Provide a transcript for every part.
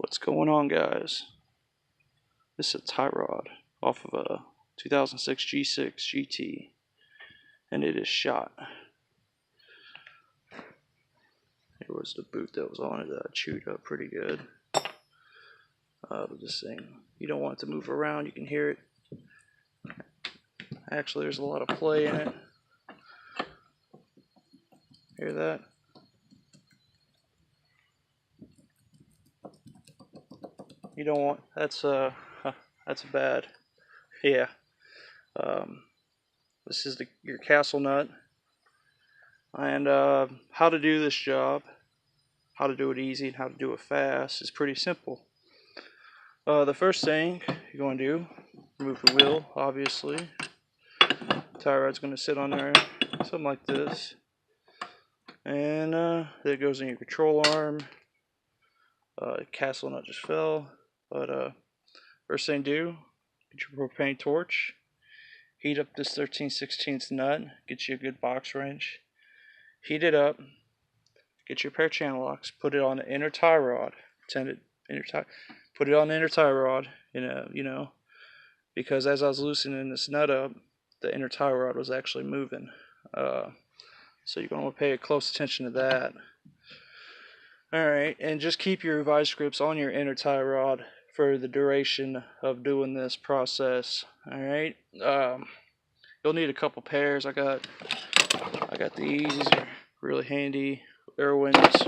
What's going on, guys? This is a tie rod off of a 2006 G6 GT, and it is shot. Here was the boot that was on it that I chewed up pretty good. But this thing, you don't want it to move around. You can hear it. Actually, there's a lot of play in it. Hear that? You don't want, that's bad. Yeah. This is your castle nut. And how to do this job, how to do it easy and how to do it fast is pretty simple. The first thing you're going to do, remove the wheel, obviously. Tie rod's going to sit on there, something like this. And there goes in your control arm. Castle nut just fell. But first thing to do, get your propane torch. Heat up this 13/16 nut. Get you a good box wrench. Heat it up. Get your pair of channel locks. Put it on the inner tie rod. Put it on the inner tie rod. Because as I was loosening this nut up, the inner tie rod was actually moving. So you're going to want to pay close attention to that. Alright, and just keep your vice grips on your inner tie rod for the duration of doing this process. Alright, you'll need a couple pairs. I got these. These are really handy. Irwin's.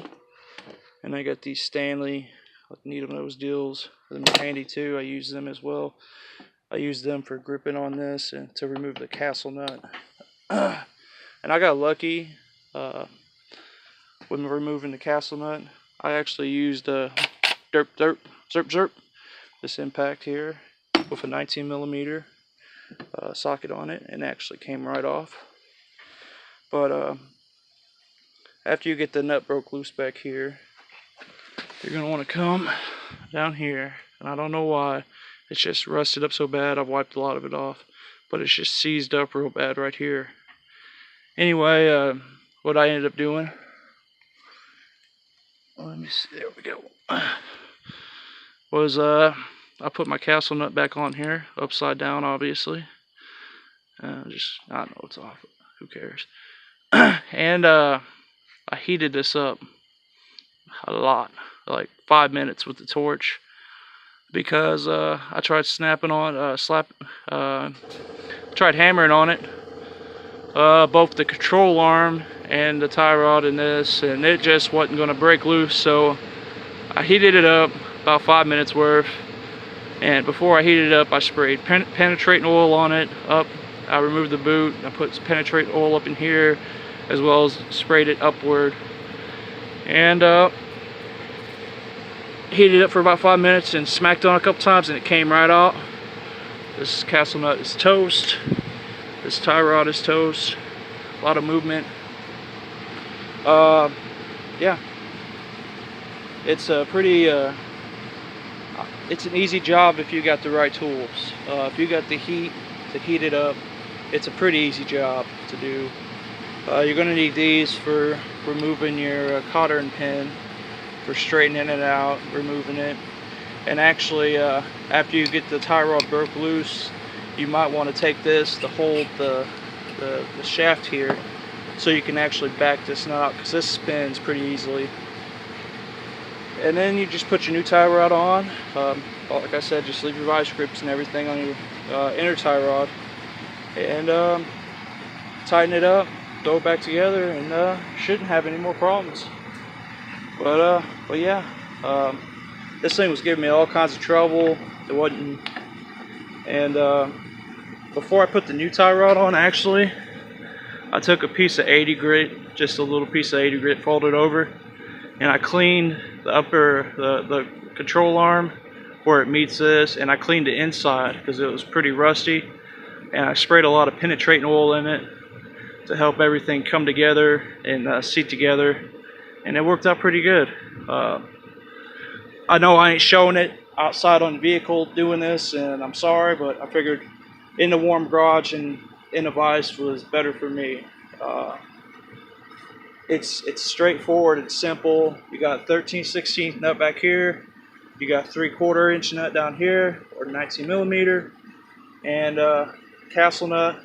And I got these Stanley needle nose deals. They're handy too. I use them as well. I use them for gripping on this and to remove the castle nut. And I got lucky when removing the castle nut. I actually used zerp, this impact here with a 19mm socket on it, and it actually came right off. But after you get the nut broke loose back here, you're going to want to come down here, and I don't know why. It's just rusted up so bad. I've wiped a lot of it off, but it's just seized up real bad right here. Anyway, what I ended up doing, let me see, there we go, was I put my castle nut back on here, upside down obviously. I know it's off, who cares. And I heated this up a lot, like 5 minutes with the torch, because I tried tried hammering on it, both the control arm and the tie rod in this, and it just wasn't going to break loose. So I heated it up about 5 minutes worth, and before I heated it up, I sprayed penetrating oil on it up. I removed the boot, I put some penetrating oil up in here, as well as sprayed it upward, and heated it up for about 5 minutes and smacked on a couple times, and it came right out. This castle nut is toast. This tie rod is toast. A lot of movement. Yeah, it's a pretty it's an easy job if you got the right tools. If you got the heat to heat it up, it's a pretty easy job to do. You're going to need these for removing your cotter and pin, for straightening it out, removing it. And actually, after you get the tie rod broke loose, you might want to take this to hold the shaft here, so you can actually back this nut out, because this spins pretty easily. And then you just put your new tie rod on. Like I said, just leave your vice grips and everything on your inner tie rod, and tighten it up, throw it back together, and shouldn't have any more problems. But yeah, this thing was giving me all kinds of trouble. It wasn't, and before I put the new tie rod on, actually, I took a piece of 80 grit, just a little piece of 80 grit, folded over, and I cleaned the control arm where it meets this, and I cleaned the inside because it was pretty rusty, and I sprayed a lot of penetrating oil in it to help everything come together and seat together, and it worked out pretty good. I know I ain't showing it outside on the vehicle doing this, and I'm sorry, but I figured in the warm garage and in the vise was better for me. It's straightforward, it's simple. You got 13/16 nut back here, You got 3/4 inch nut down here, or 19 millimeter, and castle nut.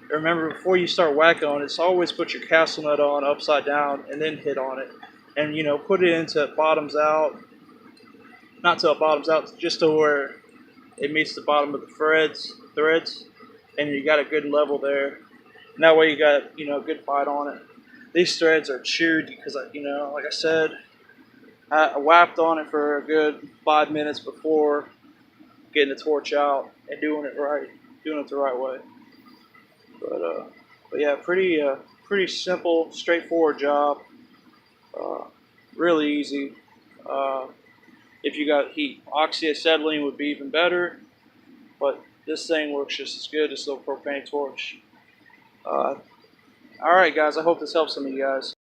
Remember, before you start whacking on it, it's always put your castle nut on upside down and then hit on it, and put it into bottoms out, not till it bottoms out, just to where it meets the bottom of the threads, and you got a good level there. And that way you got a good bite on it. These threads are chewed because like I said, I whapped on it for a good 5 minutes before getting the torch out and doing it the right way. But yeah, pretty simple, straightforward job. Uh, really easy. Uh, if you got heat, oxyacetylene would be even better, but this thing works just as good as the propane torch. All right, guys. I hope this helps some of you guys.